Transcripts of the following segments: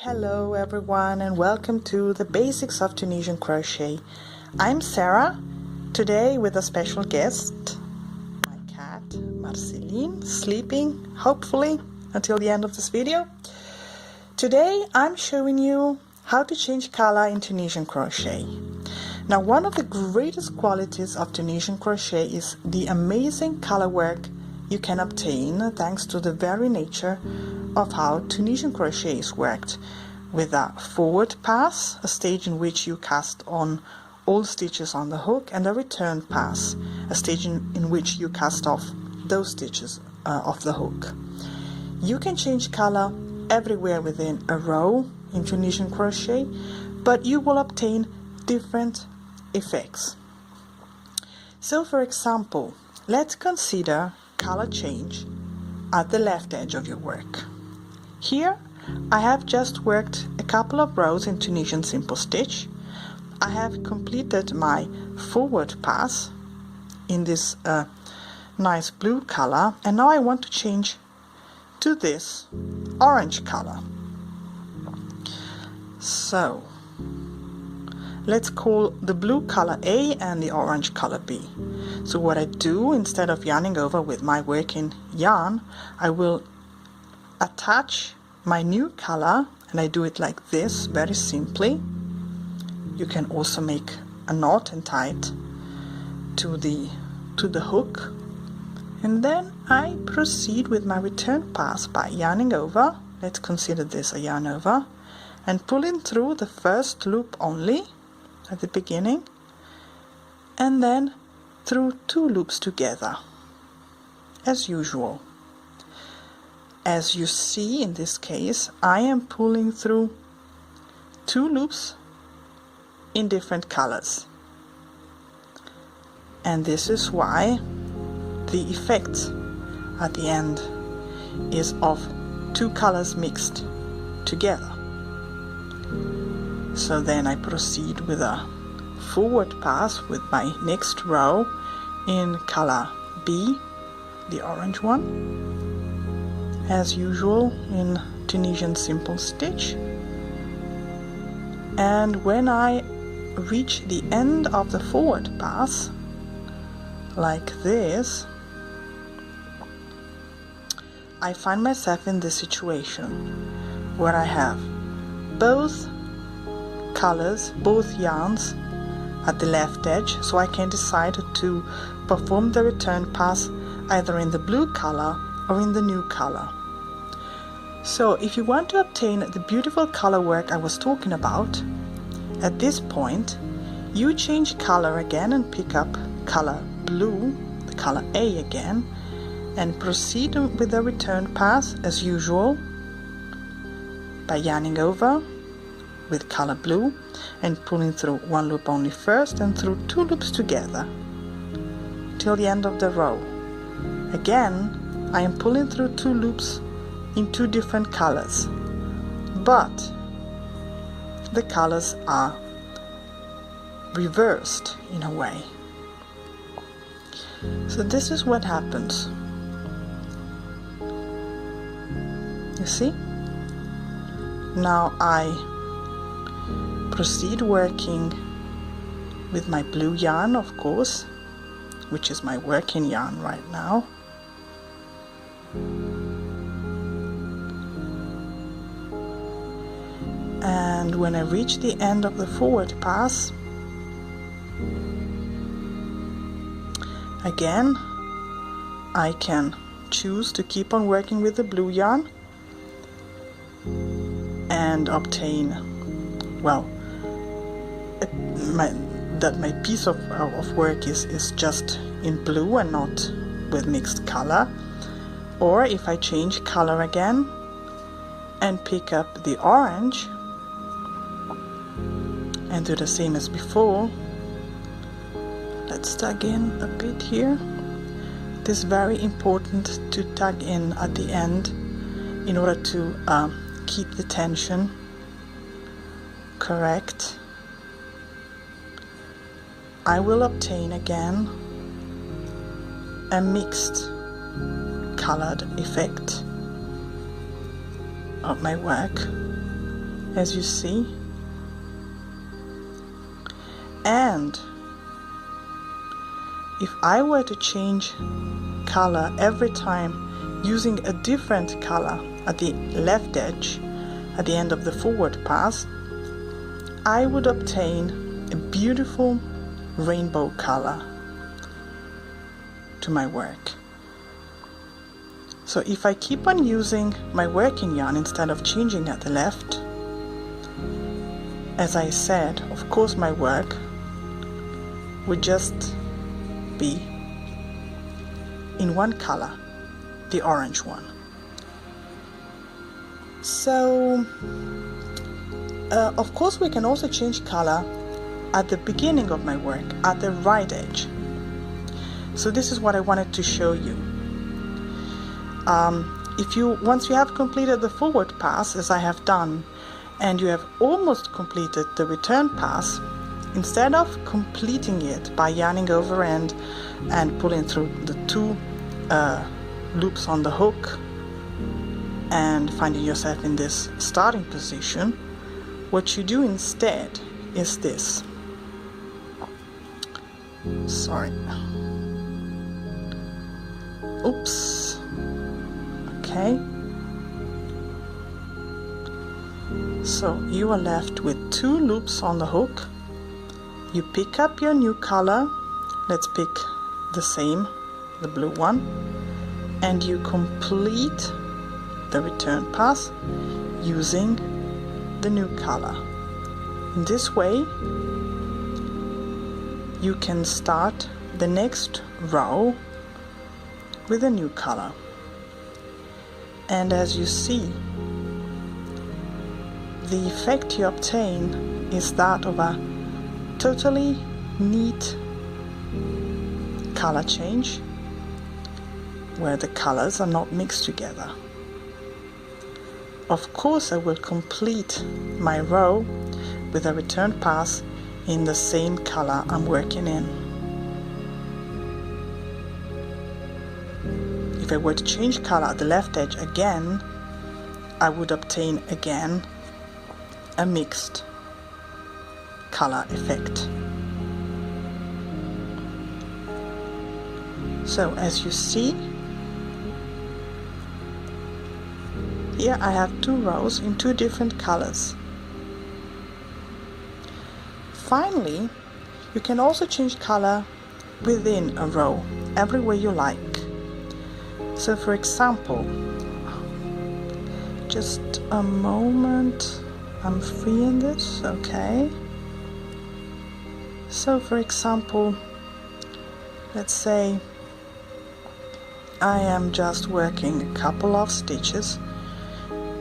Hello everyone, and welcome to the basics of Tunisian crochet. I'm Sarah, today with a special guest, my cat Marceline, sleeping hopefully until the end of this video. Today I'm showing you how to change color in Tunisian crochet. Now, one of the greatest qualities of Tunisian crochet is the amazing color work you can obtain thanks to the very nature of how Tunisian crochet is worked, with a forward pass, a stage in which you cast on all stitches on the hook, and a return pass, a stage in which you cast off those stitches off the hook. You can change color everywhere within a row in Tunisian crochet, but you will obtain different effects. So, for example, let's consider color change at the left edge of your work. Here I have just worked a couple of rows in Tunisian simple stitch. I have completed my forward pass in this nice blue color, and now I want to change to this orange color. So let's call the blue color A and the orange color B. So what I do, instead of yarning over with my working yarn, I will attach my new color, and I do it like this, very simply. You can also make a knot and tie it to the hook, and then I proceed with my return pass by yarning over. Let's consider this a yarn over, and pulling through the first loop only at the beginning, and then through 2 loops together as usual. As you see, in this case I am pulling through 2 loops in different colors, and this is why the effect at the end is of 2 colors mixed together. So then I proceed with a forward pass with my next row in color B, the orange one, as usual in Tunisian simple stitch. And when I reach the end of the forward pass, like this, I find myself in this situation where I have both colors, both yarns at the left edge, so I can decide to perform the return pass either in the blue color or in the new color. So if you want to obtain the beautiful color work I was talking about, at this point you change color again and pick up color blue, the color A again, and proceed with the return pass as usual by yarning over with color blue and pulling through 1 loop only first and through 2 loops together till the end of the row. Again I am pulling through 2 loops in 2 different colors, but the colors are reversed in a way. So this is what happens. You see? Now I proceed working with my blue yarn, of course, which is my working yarn right now. And when I reach the end of the forward pass, again I can choose to keep on working with the blue yarn and obtain, well, my piece of work is just in blue and not with mixed color. Or if I change color again and pick up the orange and do the same as before, let's tug in a bit here. It is very important to tug in at the end in order to keep the tension correct. I will obtain again a mixed colored effect of my work. as you see. And if I were to change color every time using a different color at the left edge at the end of the forward pass, I would obtain a beautiful rainbow color to my work. So if I keep on using my working yarn instead of changing at the left, as I said, of course my work would just be in one color, the orange one. So of course we can also change color at the beginning of my work, at the right edge. So this is what I wanted to show you. Once you have completed the forward pass, as I have done, and you have almost completed the return pass, instead of completing it by yarning over end and pulling through the 2 loops on the hook and finding yourself in this starting position, what you do instead is this. Sorry. Oops. Okay. So you are left with 2 loops on the hook. You pick up your new color. Let's pick the same, the blue one, and you complete the return pass using the new color. In this way you can start the next row with a new color. And as you see, the effect you obtain is that of a totally neat color change where the colors are not mixed together. Of course I will complete my row with a return pass in the same color I'm working in. If I were to change color at the left edge again, I would obtain again a mixed color effect. So as you see, here I have 2 rows in 2 different colors. Finally, you can also change color within a row, everywhere you like. So for example, just a moment, I'm freeing this, okay. So for example, let's say I am just working a couple of stitches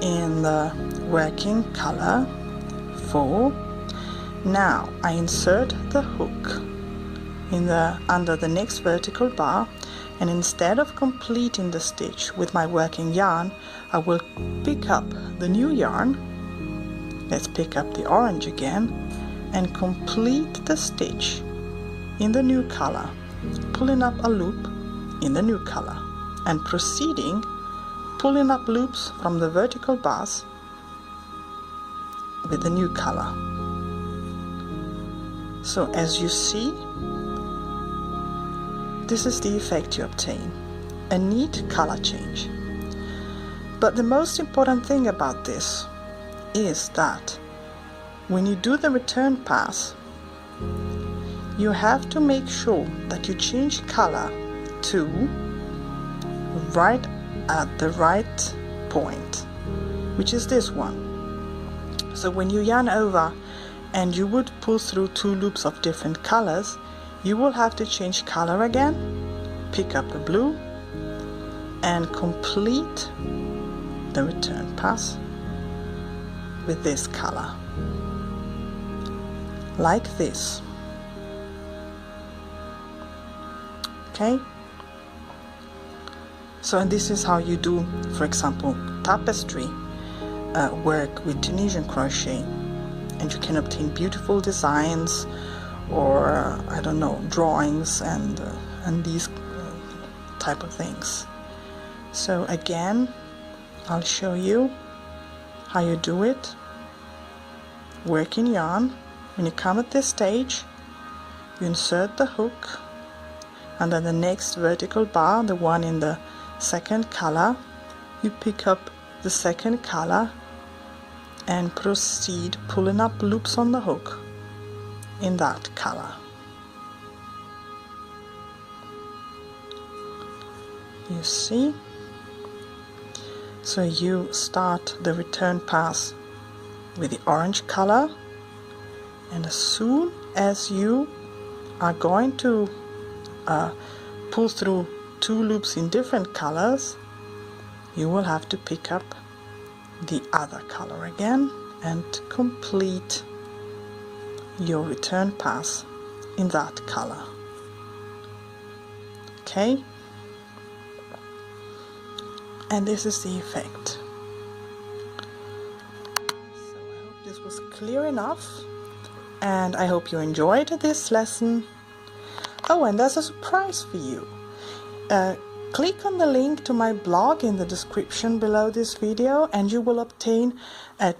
in the working color 4. Now I insert the hook under the next vertical bar, and instead of completing the stitch with my working yarn, I will pick up the new yarn. Let's pick up the orange again and complete the stitch in the new color, pulling up a loop in the new color and proceeding pulling up loops from the vertical bars with the new color. So as you see, this is the effect you obtain, a neat color change. But the most important thing about this is that when you do the return pass, you have to make sure that you change color to right at the right point, which is this one. So when you yarn over and you would pull through 2 loops of different colors, you will have to change color again, pick up the blue and complete the return pass with this color, like this. Okay, so and this is how you do, for example, tapestry work with Tunisian crochet, and you can obtain beautiful designs, or I don't know, drawings and these type of things. So again, I'll show you how you do it. working yarn. When you come at this stage, you insert the hook under the next vertical bar, the one in the second color. You pick up the second color and proceed pulling up loops on the hook in that color. You see? So you start the return pass with the orange color, and as soon as you are going to pull through 2 loops in different colors, you will have to pick up the other color again and complete your return pass in that color. Okay? And this is the effect. So I hope this was clear enough, and I hope you enjoyed this lesson. Oh, and there's a surprise for you. Click on the link to my blog in the description below this video, and you will obtain a